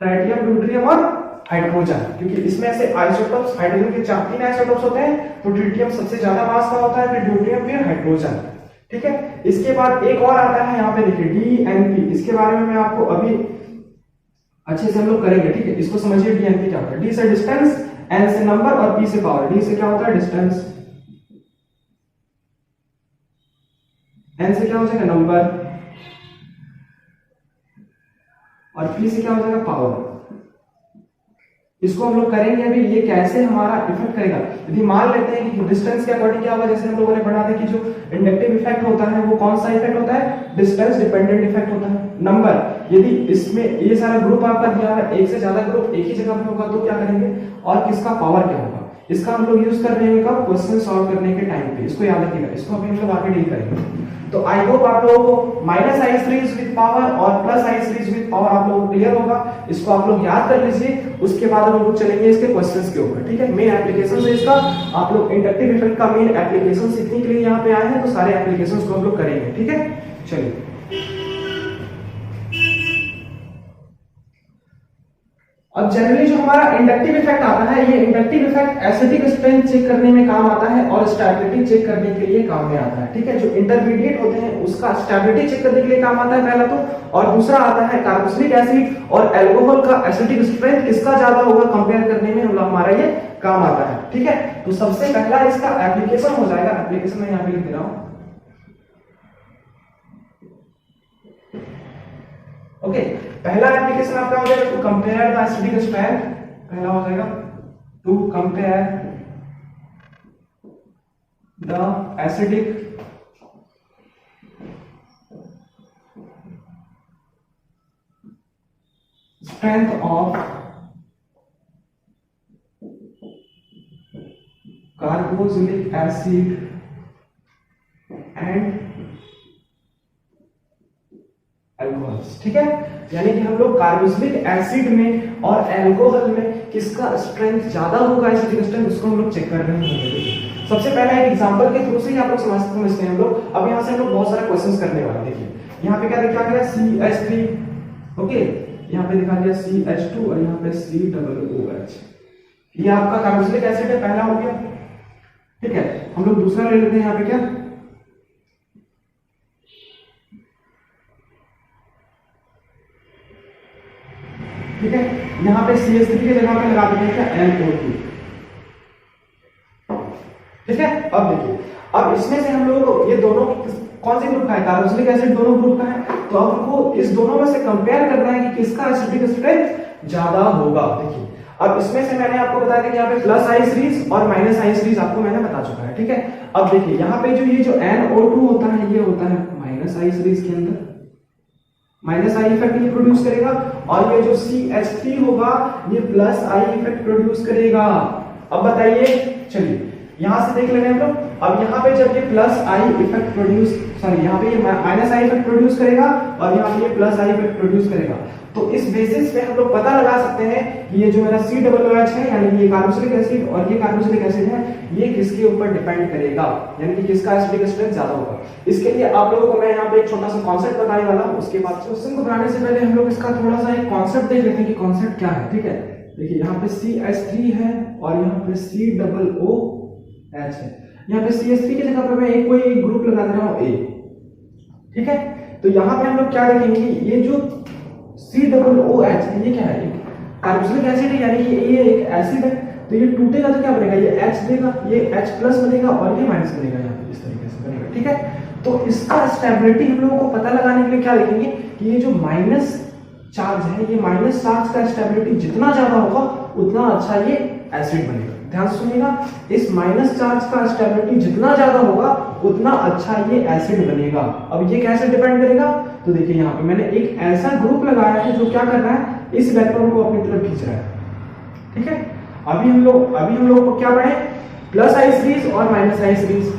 S1: ट्राइटियम, ड्यूटेरियम और हाइड्रोजन। क्योंकि इसमें से आइसोटॉप्स हाइड्रोजन के 4 आइसोटॉप्स होते हैं, तो ट्रिटियम सबसे ज्यादा मास का होता है, फिर ड्यूटेरियम, फिर हाइड्रोजन। ठीक है, इसके बाद एक और आता है यहाँ पे देखिए DNP। इसके बारे में मैं आपको अभी अच्छे से हम लोग करेंगे। ठीक है, इसको समझिए DNP क्या होता है। D से डिस्टेंस, N से नंबर और P से पावर। D से क्या होता है? डिस्टेंस, N से क्या हो जाएगा? नंबर, और P से क्या हो जाएगा? पावर। इसको हम लोग करेंगे अभी, ये कैसे हमारा इफेक्ट करेगा। यदि मान लेते हैं कि डिस्टेंस के अकॉर्डिंग क्या होगा, जैसे हम लोगों ने पढ़ा था कि जो इंडक्टिव इफेक्ट होता है वो कौन सा इफेक्ट होता है? डिस्टेंस डिपेंडेंट इफेक्ट होता है। नंबर, यदि इसमें ये सारा ग्रुप आपका दिया है, एक से ज्यादा ग्रुप एक ही जगह पे होगा तो क्या करेंगे, और किसका पावर क्या होगा, इसका हम लोग यूज कर रहे हैं कब? क्वेश्चन सॉल्व करने के टाइम पे। इसको याद रखिएगा, इसको अभी हम लोग आगे डील करेंगे। तो आई होप आप लोगों को minus I series with power और plus I series with power आप लोगों को क्लियर होगा। इसको आप लोग याद कर लीजिए, उसके बाद हम लोग चलेंगे इसके क्वेश्चंस के ऊपर। ठीक है, मेन एप्लीकेशन है इसका। आप लोग इंडक्टिव इफेक्ट का मेन एप्लीकेशन सीखने के लिए यहाँ पे आए हैं, तो सारे एप्लीकेशंस को हम लोग करेंगे। ठीक है, चलिए अब जनरली जो हमारा इंडक्टिव इफेक्ट आता है, ये inductive effect acidic strength check करने में काम आता है और स्टेबिलिटी चेक करने के लिए काम में आता है। ठीक है, जो इंटरमीडिएट होते हैं उसका स्टेबिलिटी चेक करने के लिए काम आता है पहला तो, और दूसरा आता है कार्बोक्सिलिक एसिड और अल्कोहल का एसिडिक स्ट्रेंथ किसका ज्यादा होगा कंपेयर करने में हमारा ये काम आता है। ठीक है, तो सबसे पहला इसका एप्लीकेशन हो जाएगा, एप्लीकेशन मैं यहाँ पे लिख दे रहा हूं। ओके, पहला एप्लीकेशन आपका हो जाएगा to compare the acidic strength. पहला हो जाएगा to compare the acidic strength of carboxylic acid and alcohols. ठीक है, यानी कि हम लोग कार्बोक्सिलिक एसिड में और अल्कोहल में किसका स्ट्रेंथ ज्यादा होगा, एसिडिक स्ट्रेंथ, उसको हम लोग चेक कर रहे हैं। सबसे पहला एक एग्जांपल के थ्रू से ही आप लोग समझते हैं हम लोग। अब यहाँ से हम लोग बहुत सारे क्वेश्चंस करने वाले हैं। देखिए यहाँ पे क्या लिखा गया? CH3। ओके, यहाँ पे लिखा गया CH2 और यहाँ पे COOH। ये आपका कार्बोक्सिलिक एसिड है, पहला हो गया। ठीक है, हम लोग दूसरा ले लेते हैं। यहाँ पे क्या? ठीक है, यहाँ पे CH3 की जगह पे लगा देते हैं क्या? NO2। ठीक है, अब देखिए, अब इसमें से हम लोग ये दोनों कौन से ग्रुप का है? कार्बोक्सिलिक एसिड दोनों ग्रुप का है, तो अब हमको इस दोनों में से कंपेयर करना है कि किसका एसिडिक स्ट्रेंथ ज्यादा होगा। देखिए अब इसमें से मैंने आपको बताया था कि यहाँ पे प्लस आई सीरीज और माइनस आई सीरीज आपको मैंने बता चुका है। ठीक है, अब देखिए यहाँ पे जो ये जो NO2 होता है ये होता है माइनस आई सीरीज के अंदर, माइनस आई इफेक्ट ये प्रोड्यूस करेगा, और ये जो CH3 होगा ये प्लस आई इफेक्ट प्रोड्यूस करेगा। अब बताइए, चलिए यहां से देख ले रहे हैं हम लोग। अब यहाँ पे जब ये plus I effect produce, sorry यहाँ पे ये माइनस आई इफेक्ट प्रोड्यूस करेगा और यहाँ पे ये प्लस आई इफेक्ट प्रोड्यूस करेगा, तो इस बेसिस पे हम लोग पता लगा सकते हैं कि ये जो मेरा COOH है, यानी ये कार्बोक्सिलिक एसिड और ये कार्बोक्सिलिक एसिड है, ये किसके ऊपर डिपेंड करेगा, यानी कि किसका एसिडिक स्ट्रेंथ ज्यादा होगा। इसके लिए आप लोगों को मैं यहाँ पे एक छोटा सा कॉन्सेप्ट बताने वाला हूँ। उसके बाद क्वेश्चन को बनाने से पहले हम लोग इसका थोड़ा सा एक कॉन्सेप्ट देख लेते हैं कि कॉन्सेप्ट क्या है। ठीक है, देखिए यहाँ पे CH3 है और यहाँ पे COOH है। यहाँ पे CH3 की जगह पे मैं एक कोई ग्रुप लगा दे रहा हूँ A। ठीक है, तो यहाँ पे हम लोग क्या देखेंगे, ये जो COOH है ये क्या है, कार्बोक्सिलिक एसिड है, यानी कि ये एक एसिड है। तो ये टूटेगा तो क्या बनेगा, ये H देगा, ये H प्लस बनेगा और ये माइनस बनेगा, यहाँ पे इस तरीके से बनेगा। ठीक है, तो इसका स्टेबिलिटी हम लोगों को पता लगाने के लिए क्या देखेंगे कि ये जो माइनस चार्ज है, ये माइनस चार्ज का स्टेबिलिटी जितना ज्यादा होगा उतना अच्छा ये एसिड बनेगा। ध्यान से सुनिएगा, इस माइनस चार्ज का स्टेबिलिटी जितना ज्यादा होगा उतना अच्छा ये एसिड बनेगा। अब ये कैसे डिपेंड करेगा, तो देखिए यहाँ पे मैंने एक ऐसा ग्रुप लगाया है जो क्या कर रहा है, इस इलेक्ट्रॉन को अपनी तरफ खींच रहा है। ठीक है, अभी हम लोग को क्या पढ़े, प्लस आई सीरीज और माइनस आई सीरीज,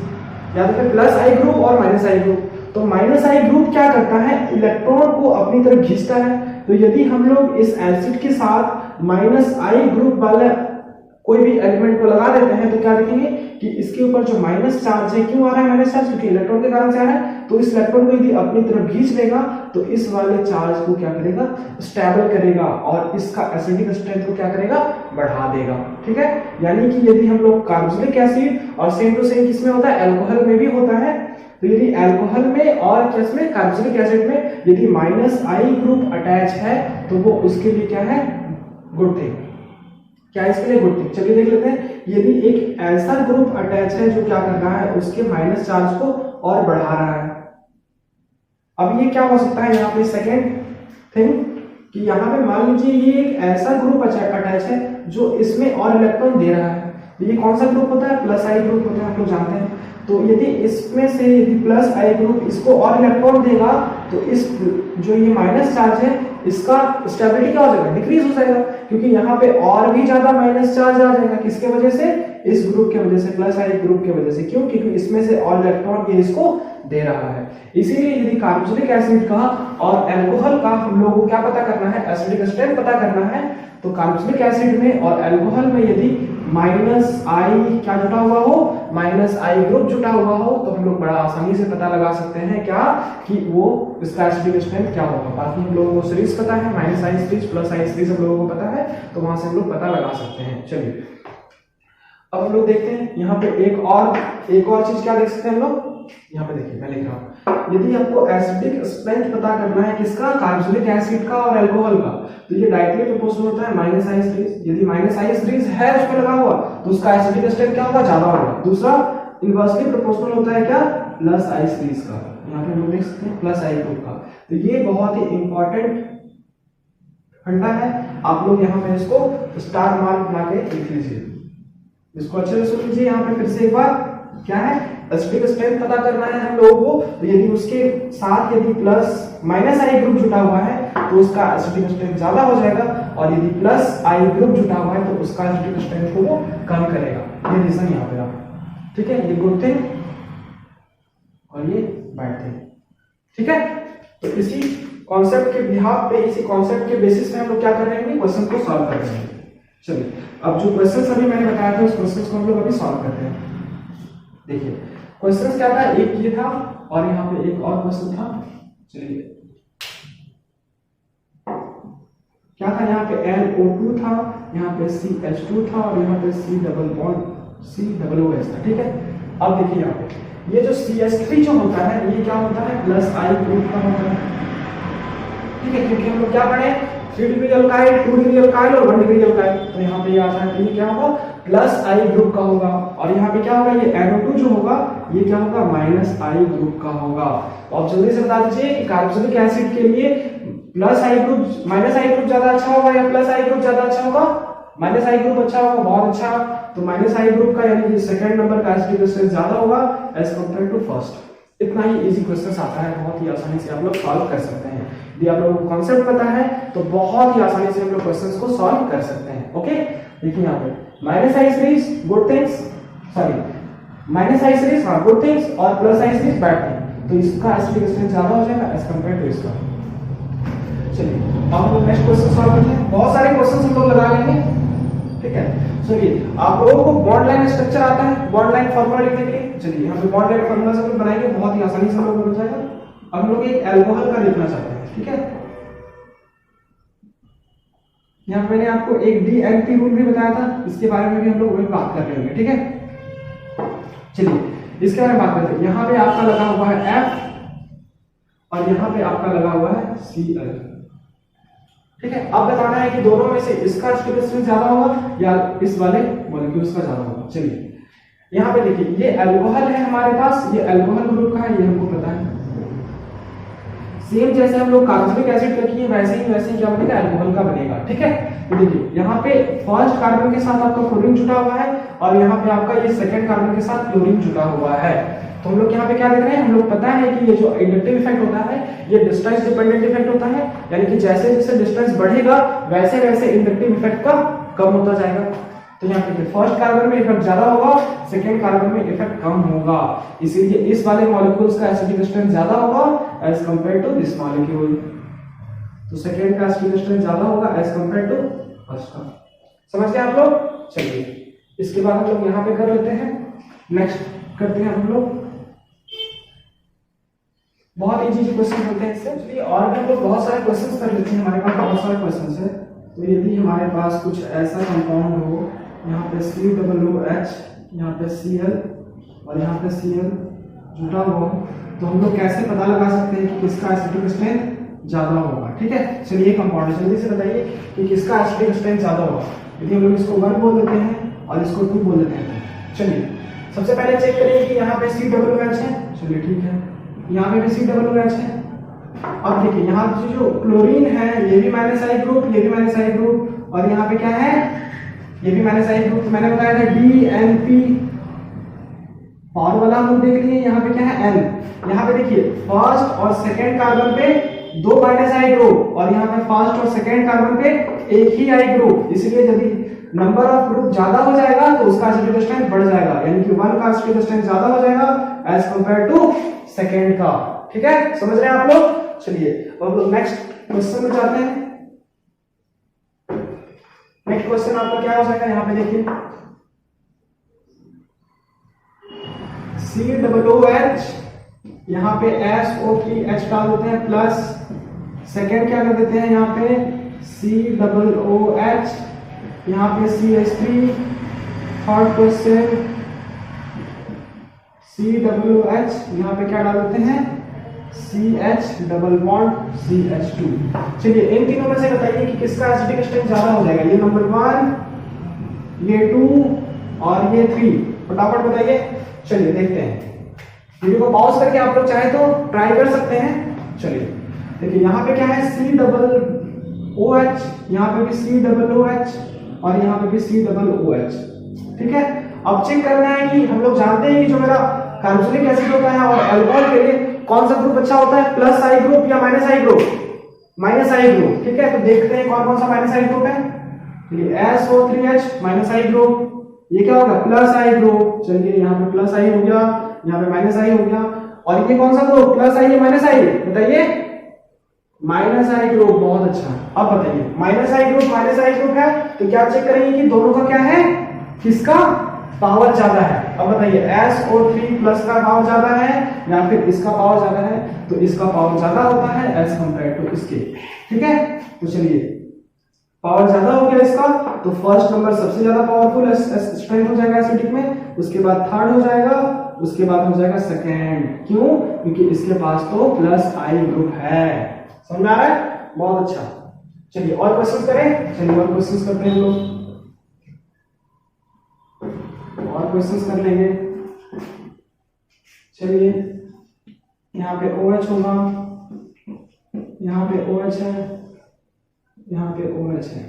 S1: याद रखें प्लस आई ग्रुप और माइनस आई ग्रुप। तो माइनस आई ग्रुप क्या करता है, इलेक्ट्रॉन को अपनी तरफ खींचता है। तो यदि हम लोग इस एसिड के साथ माइनस आई ग्रुप वाला कोई भी एलिमेंट को लगा देते हैं तो क्या देखेंगे कि इसके ऊपर जो माइनस चार्ज है, क्यों आ रहा है माइनस चार्ज, क्योंकि इलेक्ट्रॉन के कारण से आ रहा है। तो इस इलेक्ट्रॉन को यदि अपनी तरफ खींच लेगा तो इस वाले चार्ज को क्या करेगा, स्टेबल करेगा और इसका एसिडिक स्ट्रेंथ को क्या करेगा, बढ़ा देगा। ठीक है, यानी कि यदि हम लोग कार्बोक्सिलिक एसिड और सेम टू सेम किसमें होता है, अल्कोहल में भी होता है। तो यदि अल्कोहल में और किसमें, कार्बोक्सिलिक एसिड में यदि माइनस आई ग्रुप अटैच है तो वो उसके लिए क्या है, गुड थिंग। क्या इसके लिए गुड थिंग, चलिए देख लेते हैं। यदि एक ऐसा ग्रुप अटैच है जो क्या कर रहा है, उसके माइनस चार्ज को और बढ़ा रहा है। अब ये क्या हो सकता है, यहाँ पे सेकेंड थिंग कि यहाँ पे मान लीजिए ये एक ऐसा ग्रुप अटैच है जो इसमें और इलेक्ट्रॉन दे रहा है। ये कौन सा ग्रुप होता है, प्लस आई ग्रुप होता है, आप लोग जानते हैं। तो यदि इसमें से यदि प्लस आई ग्रुप इसको और इलेक्ट्रॉन देगा तो इस जो ये माइनस चार्ज है इसका स्टेबिलिटी क्या हो जाएगा, डिक्रीज हो जाएगा, क्योंकि यहाँ पे और भी ज्यादा माइनस चार्ज आ जाएगा। किसके वजह से, इस ग्रुप के वजह से, प्लस आई ग्रुप के वजह से। क्यों, क्योंकि इसमें से और इलेक्ट्रॉन ये इसको दे रहा है। इसीलिए यदि कार्बोक्सिलिक एसिड का और अल्कोहल का हम लोगों को क्या पता करना है, एसिडिक स्ट्रेंथ पता करना है, तो कार्बोक्सिलिक एसिड में और अल्कोहल में यदि माइनस आई क्या जुटा हुआ हो, माइनस आई ग्रुप जुटा हुआ हो, तो हम लोग बड़ा आसानी से पता लगा सकते हैं क्या, कि वो इसका एसिडिक स्ट्रेंथ क्या होगा। बाकी हम लोगों को सीरीज पता है, minus I series plus I series हम लोगों को पता है, तो वहां से हम लोग पता लगा सकते हैं। चलिए अब हम लोग देखते हैं यहाँ पे एक और चीज क्या देख सकते हैं हम लोग। यहाँ पे देखिए मैं लिख रहा हूँ, यदि आपको एसिडिक स्ट्रेंथ पता करना है किसका, कार्बोक्सिलिक एसिड का और अल्कोहल का, तो ये डायरेक्टली प्रोपोर्शनल होता है माइनस आई सीरीज। यदि माइनस आई सीरीज है उस पर लगा हुआ तो उसका एसिडिक स्ट्रेंथ क्या होगा, ज्यादा होगा। दूसरा इनवर्सली प्रोपोर्शनल होता है क्या, प्लस आई सीरीज का। यहाँ पे हम लोग देख सकते हैं प्लस आई ग्रुप का। तो ये बहुत ही इंपॉर्टेंट फंडा है, आप लोग यहाँ पे इसको स्टार मार्क बना के लिख लीजिए। इसको अच्छे से सुन लीजिए। यहाँ पे फिर से एक बार क्या है, एसिडिक स्ट्रेंथ पता करना है हम लोगों को। तो यदि उसके साथ यदि प्लस माइनस आई ग्रुप जुटा हुआ है तो उसका एसिडिक स्ट्रेंथ ज्यादा हो जाएगा, और यदि प्लस आई ग्रुप जुटा हुआ है तो उसका एसिडिक स्ट्रेंथ को वो कम करेगा। ये रीजन यहाँ पे आप, ठीक है, ये गुड थिंग और ये बैड थिंग। ठीक है, तो इसी कॉन्सेप्ट के बिहाफ पे, इसी कॉन्सेप्ट के बेसिस पे हम लोग क्या कर रहे हैं, क्वेश्चन को सॉल्व कर रहे हैं। चलिए अब जो क्वेश्चन अभी मैंने बताया था उस क्वेश्चन को हम लोग अभी सॉल्व करते हैं। देखिए क्वेश्चन क्या था, एक ये था और यहाँ पे एक और क्वेश्चन था। चलिए क्या था, यहाँ पे NO2 था, यहाँ पे CH2 था और यहाँ पे COOH था। ठीक है, अब देखिए यहाँ पे ये जो CH3 जो होता है ये क्या होता है, प्लस आई ग्रुप का होता है। ठीक है, क्योंकि हम लोग क्या पढ़े, 3 डिग्री अल्काइल, 2 डिग्री अल्काइल और 1 डिग्री अल्काइल। तो यहाँ पे ये आता है, ये क्या होगा, प्लस आई ग्रुप का होगा। और यहाँ पे क्या होगा, ये NO2 जो होगा ये क्या होगा, माइनस आई ग्रुप का होगा। अब जल्दी से बता दीजिए कि कार्बोक्सिलिक एसिड के लिए प्लस आई ग्रुप, माइनस आई ग्रुप ज्यादा अच्छा होगा या प्लस आई ग्रुप ज्यादा अच्छा होगा, माइनस आई ग्रुप अच्छा होगा, बहुत अच्छा। तो माइनस आई ग्रुप का यानी कि सेकंड नंबर का एसिडिक स्ट्रेंथ ज्यादा होगा एज कंपेयर टू फर्स्ट। इतना ही इजी क्वेश्चन आता है, बहुत ही आसानी से आप लोग सॉल्व कर सकते हैं। यदि आप लोगों को कॉन्सेप्ट पता है तो बहुत ही आसानी से हम लोग क्वेश्चंस को सॉल्व कर सकते हैं। ओके, देखिए यहाँ पे minus I series good things, sorry minus I series हाँ गुड थिंग्स और plus I series bad thing, तो इसका एसिडिक स्ट्रेंथ ज्यादा हो जाएगा एज कंपेयर टू इसका। चलिए अब हम लोग नेक्स्ट क्वेश्चन सॉल्व करते हैं। बहुत सारे क्वेश्चंस हम लोग लगा लेंगे, ठीक है। चलिए आप लोगों को बॉन्ड लाइन स्ट्रक्चर आता है बॉन्ड लाइन फार्मूला लिखने के लिए? चलिए यहाँ पे बॉन्ड लाइन फार्मूला से हम लोग बनाएंगे, बहुत ही आसानी से हम लोग हो जाएगा। अब हम लोग एक अल्कोहल का लिखना चाहते हैं, ठीक है। यहाँ पे मैंने आपको एक डीएनपी रूल भी बताया था, इसके बारे में भी हम लोग वही बात कर रहे होंगे, ठीक है। चलिए इसके बारे में बात करते हैं। यहाँ पे आपका लगा हुआ है F और यहाँ पे आपका लगा हुआ है Cl, ठीक है। अब बताना है कि दोनों में से इसका एसिडिक स्ट्रेंथ ज्यादा होगा या इस वाले मॉलिक्यूल्स का ज्यादा होगा। चलिए यहाँ पे देखिए ये अल्कोहल है हमारे पास, ये अल्कोहल ग्रुप का है, ये हमको पता है। सेम जैसे हम लोग कार्बोनिक एसिड का किए वैसे ही क्या बनेगा अल्कोहल का बनेगा, ठीक है। तो देखिए यहाँ पे फर्स्ट कार्बन के साथ आपका क्लोरीन जुटा हुआ है और यहाँ पे आपका ये सेकंड कार्बन के साथ क्लोरीन जुटा हुआ है। तो हम लोग यहाँ पे क्या देख रहे हैं, हम लोग पता है कि ये जो इंडक्टिव इफेक्ट होता है ये डिस्टेंस डिपेंडेंट इफेक्ट होता है, यानी कि जैसे जैसे डिस्टेंस बढ़ेगा वैसे वैसे इंडक्टिव इफेक्ट का कम होता जाएगा। तो यहाँ पे फर्स्ट कार्बन में इफेक्ट ज्यादा होगा, सेकंड कार्बन में इफेक्ट कम होगा, इसीलिए इस वाले मॉलिक्यूल्स का एसिडिक स्ट्रेंथ ज्यादा होगा as compare to this molecule. तो सेकंड का एसिडिक स्ट्रेंथ ज्यादा होगा एज कंपेयर टू फर्स्ट का। समझ गए आप लोग? चलिए इसके बाद हम लोग यहाँ पे कर लेते हैं, नेक्स्ट करते हैं हम लोग। बहुत इजी क्वेश्चन होते हैं इससे। चलिए और हम लोग बहुत सारे क्वेश्चंस कर लेते हैं, हमारे पास बहुत सारे क्वेश्चंस है। तो यदि हमारे पास कुछ ऐसा कंपाउंड हो, यहाँ पे COOH, यहाँ पे Cl और यहाँ पे Cl जुटा हुआ हो, तो हम लोग कैसे पता लगा सकते हैं कि किसका एसिडिक स्ट्रेंथ ज्यादा होगा, ठीक है। चलिए कंपाउंड जल्दी से बताइए कि किसका एसिडिक स्ट्रेंथ ज्यादा होगा। यदि हम लोग इसको 1 बोल देते हैं और इसको 2 बोल देते हैं। चलिए सबसे पहले चेक करिए कि यहाँ पे COOH है, चलिए ठीक है, यहाँ पे भी COOH है। अब देखिए यहाँ जो क्लोरीन है ये भी माइनस आई ग्रुप, ये भी माइनस आई ग्रुप, और यहाँ पे क्या है ये भी माइनस आई ग्रुप। मैंने बताया था DNP पावर वाला हम लोग देख लिए, यहाँ पे क्या है N। यहाँ पे देखिए फर्स्ट और सेकंड कार्बन पे 2 माइनस आई ग्रुप और यहाँ पे फर्स्ट और सेकंड कार्बन पे एक ही आई ग्रुप, इसलिए यदि नंबर ऑफ ग्रुप ज्यादा हो जाएगा तो उसका एसिडिक स्ट्रेंथ बढ़ जाएगा, यानी कि 1 का एसिडिक स्ट्रेंथ ज्यादा हो जाएगा एज कंपेयर टू सेकंड का, ठीक है। समझ रहे हैं आप लोग? चलिए अब लोग नेक्स्ट क्वेश्चन में जाते हैं। नेक्स्ट क्वेश्चन आपका क्या हो जाएगा, यहाँ पे देखिए COOH, यहाँ पे SO3H डाल देते हैं प्लस, सेकेंड क्या कर देते हैं यहाँ पे COOH, यहाँ पे CH3, थर्ड क्वेश्चन COOH, यहाँ पे क्या डाल देते हैं CH डबल बॉन्ड CH2। चलिए इन तीनों में से बताइए कि किसका एसिडिक स्ट्रेंथ ज्यादा हो जाएगा। ये नंबर 1, ये 2 और ये 3, फटाफट बताइए। चलिए देखते हैं, वीडियो को पॉज करके आप लोग चाहे तो ट्राई कर सकते हैं। चलिए देखिए यहाँ पे क्या है COOH, यहाँ पे भी COOH और यहाँ पे भी COOH, ठीक है। अब चेक करना है कि हम लोग जानते हैं कि जो मेरा कार्बोनिक एसिड होता है और अल्कोहल के लिए कौन सा ग्रुप अच्छा होता है, प्लस आई ग्रुप या माइनस आई ग्रुप? माइनस आई ग्रुप, ठीक है। तो देखते हैं कौन कौन सा माइनस आई ग्रुप है। चलिए SO3H माइनस आई ग्रुप, ये क्या होगा प्लस आई ग्रुप। चलिए यहाँ पे प्लस आई हो गया, यहाँ पे माइनस आई हो गया, और ये कौन सा ग्रुप प्लस आई या माइनस आई बताइए? माइनस आई ग्रुप, बहुत अच्छा। अब बताइए माइनस आई ग्रुप है तो क्या चेक करेंगे कि दोनों का क्या है, किसका पावर ज्यादा है। अब बताइए SO3 प्लस का पावर ज्यादा है या फिर इसका पावर ज्यादा है? तो इसका पावर ज्यादा होता है एज कंपेयर टू इसके, ठीक है। तो चलिए पावर ज्यादा हो गया इसका, तो फर्स्ट नंबर सबसे ज्यादा पावरफुल स्ट्रेंथ हो जाएगा एसिडिक में, उसके बाद थर्ड हो जाएगा, उसके बाद हो जाएगा सेकेंड। क्यों? क्योंकि इसके पास तो प्लस आई ग्रुप है। समझ में आ रहा है? बहुत अच्छा। चलिए और क्वेश्चन करें, चलिए और क्वेश्चन करते हैं हम लोग, और क्वेश्चंस कर लेंगे। चलिए यहाँ पे OH होगा, यहाँ पे OH है, यहाँ पे OH है,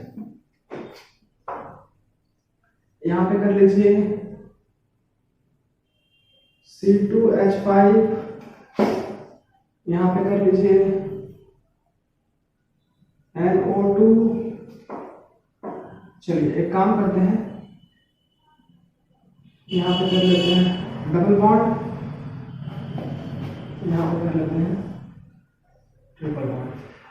S1: यहाँ पे कर लीजिए C2H5, यहाँ पे कर लीजिए NO2। चलिए एक काम करते हैं, यहाँ पे कर लेते हैं डबल बॉन्ड, यहाँ पे कर लेते हैं ट्रिपल बॉन्ड।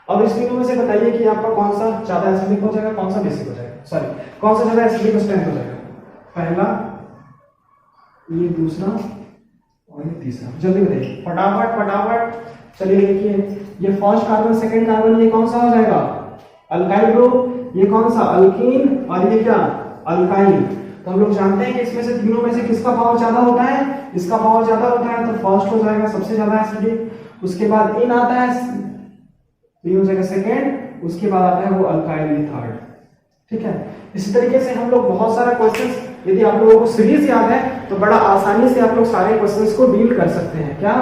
S1: अब इस तीनों में से बताइए कि आपका कौन सा ज्यादा एसिडिक हो जाएगा, कौन सा बेसिक हो जाएगा, सॉरी कौन सा ज्यादा एसिडिक और स्ट्रेंथ हो जाएगा। पहला, ये दूसरा और ये तीसरा। जल्दी बताइए फटाफट फटाफट। चलिए देखिए, ये फर्स्ट कार्बन सेकंड कार्बन ये कौन सा हो जाएगा, अल्काइल ग्रुप। ये कौन सा, अल्कीन, और ये क्या, अल्काइन। तो हम लोग जानते हैं कि इसमें से तीनों में से किसका पावर ज्यादा होता है, इसका पावर ज्यादा होता है, तो फर्स्ट हो जाएगा सबसे ज्यादा एसिडिक। उसके बाद इन आता है, ये हो जाएगा सेकेंड। उसके बाद आता है वो अल्काइल, ये थर्ड। ठीक है, इसी तरीके से हम लोग बहुत सारा क्वेश्चंस, यदि आप लोगों को सीरीज याद है तो बड़ा आसानी से आप लोग सारे क्वेश्चंस को डील कर सकते हैं। क्या,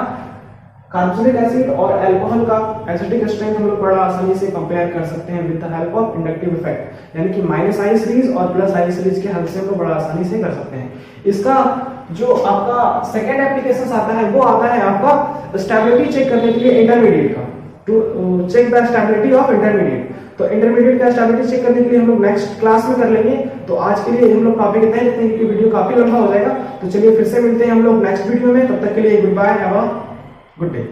S1: कार्बोनिक एसिड और अल्कोहल का एसिडिक स्ट्रेंथ हम लोग बड़ा आसानी से कंपेयर कर सकते हैं with the help of inductive effect, यानी कि माइनस आई सीरीज और प्लस आई सीरीज के हेल्प से हम लोग बड़ा आसानी से कर सकते हैं। इसका जो आपका सेकंड एप्लीकेशन आता है वो आता है आपका स्टेबिलिटी चेक करने के लिए इंटरमीडिएट का, to check the stability of intermediate. तो इंटरमीडिएट का स्टेबिलिटी चेक करने के लिए हम लोग नेक्स्ट क्लास में कर लेंगे। तो आज के लिए हम लोग टॉपिक इतना ही रखते हैं क्योंकि वीडियो काफी लंबा हो जाएगा। तो चलिए फिर से मिलते हैं हम लोग नेक्स्ट वीडियो में, तब तक के लिए goodbye, have a good day.